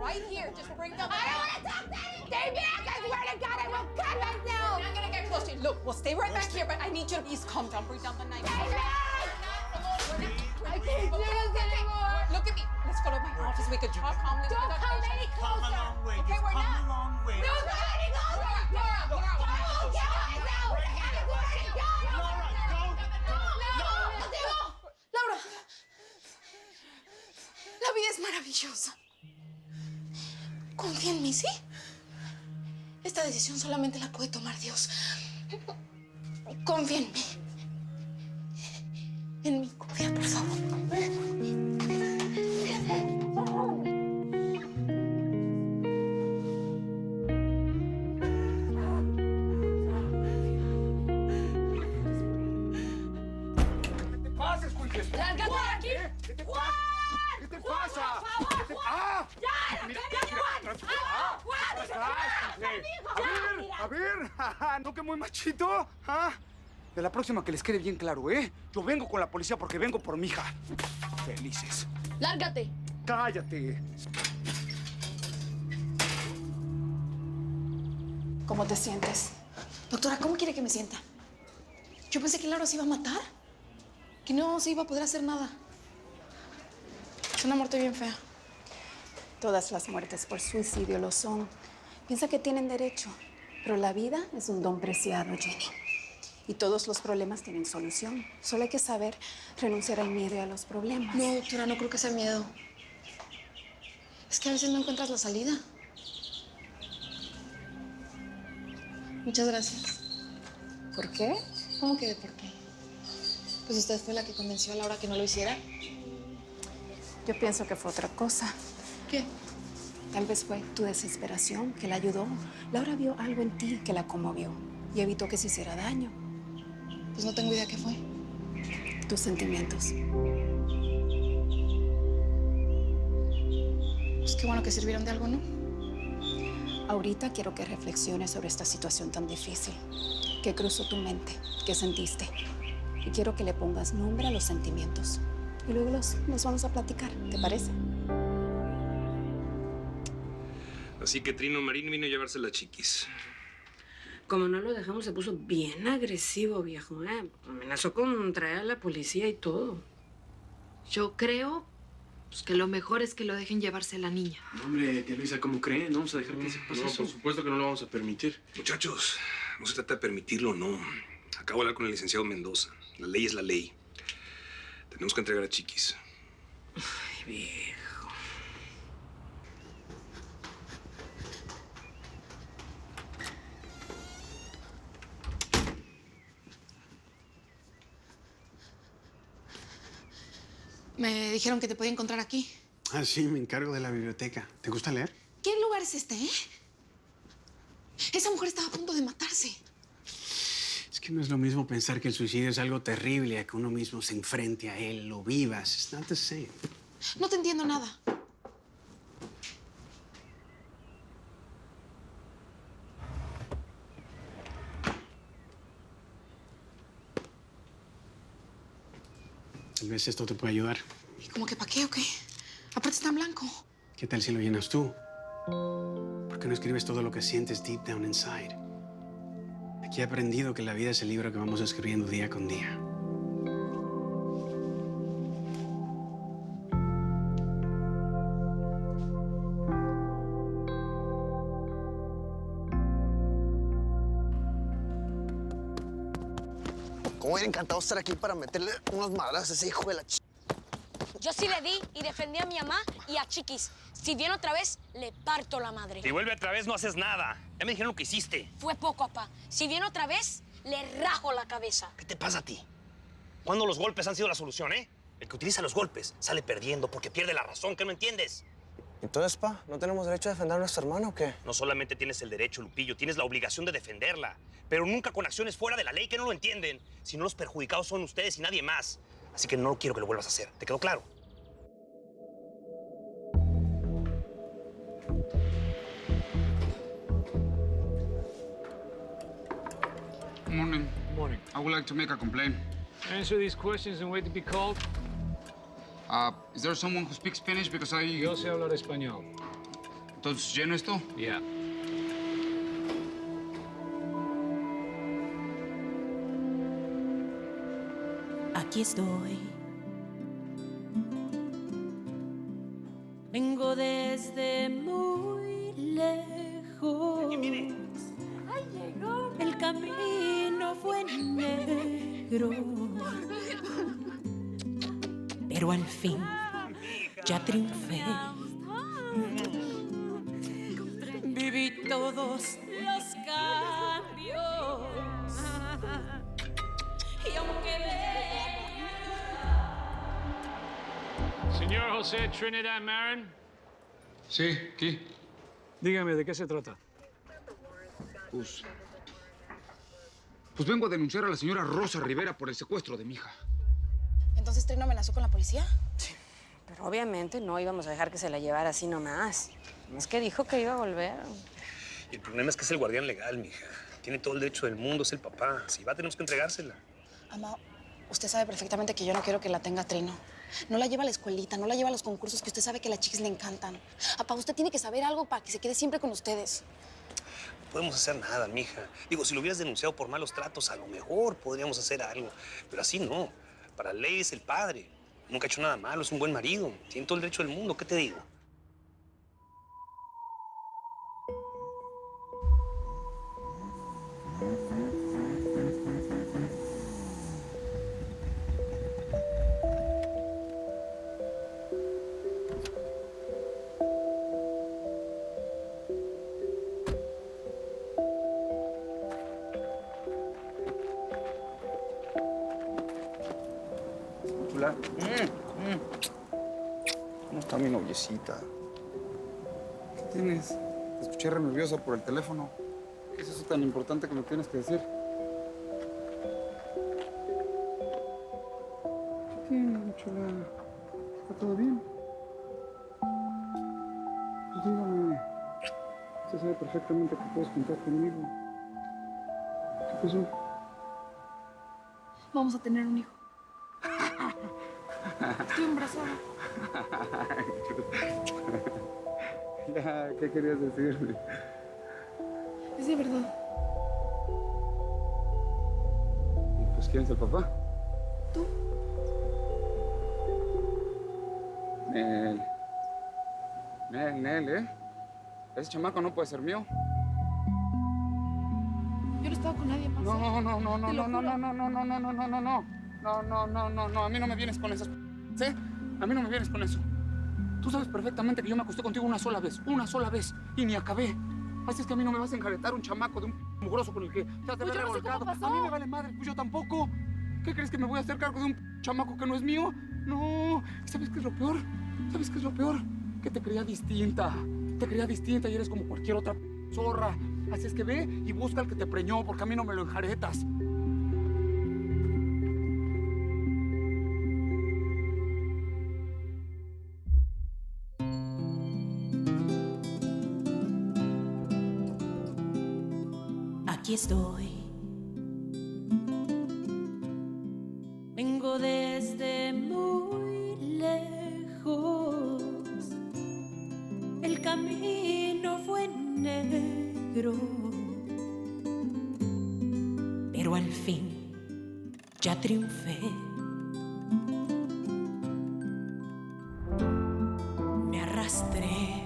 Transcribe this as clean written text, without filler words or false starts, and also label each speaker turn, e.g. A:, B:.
A: right here. Just bring down the...
B: I don't want to talk to him! Stay back! I swear to God, I will cut myself!
A: I'm not gonna get close to you. Look, we'll stay right back here, but I need you to please calm down. Bring down the knife.
B: Stay back! I can't do this anymore!
A: Look at me. Let's go to my office. We could talk calmly.
B: Don't come any
C: Come a
B: closer!
C: long way.
A: Okay,
C: Just
A: we're
C: come
A: not.
C: a long way.
B: No, come any closer! I will kill myself! I swear to God!
C: Laura,
D: Laura, la vida es maravillosa. Confía en mí, ¿sí? Esta decisión solamente la puede tomar Dios. Confía en mí. En mí, confía, por favor.
B: ¡Lárgate de aquí!
C: ¿Qué te
B: ¡Juan!
C: ¿Qué te pasa?
B: ¡Por favor,
C: ¿Qué te-
B: Juan!
C: ¡Ah!
B: ¡Ya!
C: Mira,
B: ¡Ya, Juan! ¡Ah, Juan!
C: A ver, ¿no que muy machito? ¿Ah? De la próxima que les quede bien claro, ¿eh? Yo vengo con la policía porque vengo por mi hija. Felices.
D: ¡Lárgate!
C: Cállate.
D: ¿Cómo te sientes? Doctora, ¿cómo quiere que me sienta? Yo pensé que Laura se iba a matar. Que no se iba a poder hacer nada. Es una muerte bien fea. Todas las muertes por suicidio lo son. Piensa que tienen derecho. Pero la vida es un don preciado, Jenny. Y todos los problemas tienen solución. Solo hay que saber renunciar al miedo y a los problemas. No, doctora, no creo que sea miedo. Es que a veces no encuentras la salida. Muchas gracias. ¿Por qué? ¿Cómo que de por qué? Pues usted fue la que convenció a Laura que no lo hiciera. Yo pienso que fue otra cosa. ¿Qué? Tal vez fue tu desesperación que la ayudó. Laura vio algo en ti que la conmovió y evitó que se hiciera daño. Pues no tengo idea qué fue. Tus sentimientos. Pues qué bueno que sirvieron de algo, ¿no? Ahorita quiero que reflexiones sobre esta situación tan difícil. ¿Qué cruzó tu mente? ¿Qué sentiste? Y quiero que le pongas nombre a los sentimientos. Y luego los vamos a platicar, ¿te parece?
E: Así que Trino Marín vino a llevarse la chiquis.
F: Como no lo dejamos, se puso bien agresivo, viejo, ¿eh? Amenazó con traer a la policía y todo.
G: Yo creo pues, que lo mejor es que lo dejen llevarse a la niña.
H: No, hombre, tía Luisa, ¿cómo cree? No vamos a dejar que se pase eso.
E: Por supuesto que no lo vamos a permitir. Muchachos, no se trata de permitirlo o no. Acabo de hablar con el licenciado Mendoza. La ley es la ley. Tenemos que entregar a Chiquis.
F: Ay, viejo.
D: Me dijeron que te podía encontrar aquí.
H: Ah, sí, me encargo de la biblioteca. ¿Te gusta leer?
D: ¿Qué lugar es este, Esa mujer estaba a punto de matarse.
H: Es que no es lo mismo pensar que el suicidio es algo terrible a que uno mismo se enfrente a él, lo vivas. It's not the same.
D: No te entiendo nada.
H: Tal vez esto te puede ayudar.
D: ¿Y cómo que para qué o qué? Aparte está en blanco.
H: ¿Qué tal si lo llenas tú? ¿Por qué no escribes todo lo que sientes deep down inside? Aquí he aprendido que la vida es el libro que vamos escribiendo día con día.
I: ¿Cómo hubiera encantado estar aquí para meterle unos madrazos a ese hijo de la ch...
J: Yo sí le di y defendí a mi mamá y a Chiquis. Si viene otra vez, le parto la madre.
K: Si vuelve otra vez, no haces nada. Ya me dijeron lo que hiciste.
J: Fue poco, papá. Si viene otra vez, le rajo la cabeza.
K: ¿Qué te pasa a ti? ¿Cuándo los golpes han sido la solución, eh? El que utiliza los golpes sale perdiendo porque pierde la razón. ¿Qué no entiendes?
I: Entonces, pa, ¿no tenemos derecho a defender a nuestra hermana o qué?
K: No solamente tienes el derecho, Lupillo, tienes la obligación de defenderla. Pero nunca con acciones fuera de la ley que no lo entienden. Si no, los perjudicados son ustedes y nadie más. Así que no quiero que lo vuelvas a hacer. ¿Te quedó claro?
C: Morning. Morning. I would like to make a complaint.
L: Answer these questions and wait to be called.
C: Is there someone who speaks Spanish? Because
L: Yo sé hablar español.
C: Entonces, ¿lleno esto?
L: Yeah.
M: Aquí estoy. Vengo desde muy lejos.
J: ¡Ay, llegó!
M: El camino fue negro. Pero al fin ya triunfé. Viví todos los cambios. Y aunque
L: Señor José Trinidad Marin.
C: Sí, aquí.
L: Dígame, ¿de qué se trata?
C: Pues vengo a denunciar a la señora Rosa Rivera por el secuestro de mi hija.
D: ¿Entonces Trino amenazó con la policía?
F: Pero obviamente no íbamos a dejar que se la llevara así nomás. Es que dijo que iba a volver.
K: El problema es que es el guardián legal, mija. Tiene todo el derecho del mundo, es el papá. Si va, tenemos que entregársela.
D: Ama, usted sabe perfectamente que yo no quiero que la tenga Trino. No la lleva a la escuelita, no la lleva a los concursos que usted sabe que a las chicas le encantan. Papá, usted tiene que saber algo para que se quede siempre con ustedes.
K: No podemos hacer nada, mija. Digo, si lo hubieras denunciado por malos tratos, a lo mejor podríamos hacer algo. Pero así no. Para la ley es el padre. Nunca ha hecho nada malo, es un buen marido. Tiene todo el derecho del mundo, ¿qué te digo?
C: Chula. ¿Cómo está mi noviecita? ¿Qué tienes? Te escuché re nerviosa por el teléfono. ¿Qué es eso tan importante que me tienes que decir? ¿Qué tienes, chula? ¿Está todo bien? Pues dígame. Usted sabe perfectamente que puedes contar conmigo. ¿Qué pasó?
D: Vamos a tener un hijo. Estoy embarazada.
C: Ya, ¿qué querías decirme?
D: Es de verdad.
C: ¿Y pues quién es el papá?
D: ¿Tú?
C: Nel, ¿eh? Ese chamaco no puede ser mío.
D: Yo no he estado con nadie más.
C: No,
D: ¿eh?
C: no, no, no,
D: Te
C: no,
D: lo
C: no,
D: juro.
C: no, no, no, no, no, no, no, no. No, a mí no me vienes con esas... ¿Sí? A mí no me vienes con eso. Tú sabes perfectamente que yo me acosté contigo una sola vez, y ni acabé. Así es que a mí no me vas a enjaretar un chamaco de un mugroso con el que ya te
D: Pues
C: ves
D: yo no sé cómo
C: revolcado.
D: pasó.
C: A mí me vale madre, pues yo tampoco. ¿Qué crees que me voy a hacer cargo de un chamaco que no es mío? No. ¿Sabes qué es lo peor? ¿Sabes qué es lo peor? Que te creía distinta. Te creía distinta y eres como cualquier otra zorra. Así es que ve y busca al que te preñó, porque a mí no me lo enjaretas.
M: aquí estoy. Vengo desde muy lejos. El camino fue negro, pero al fin ya triunfé. Me arrastré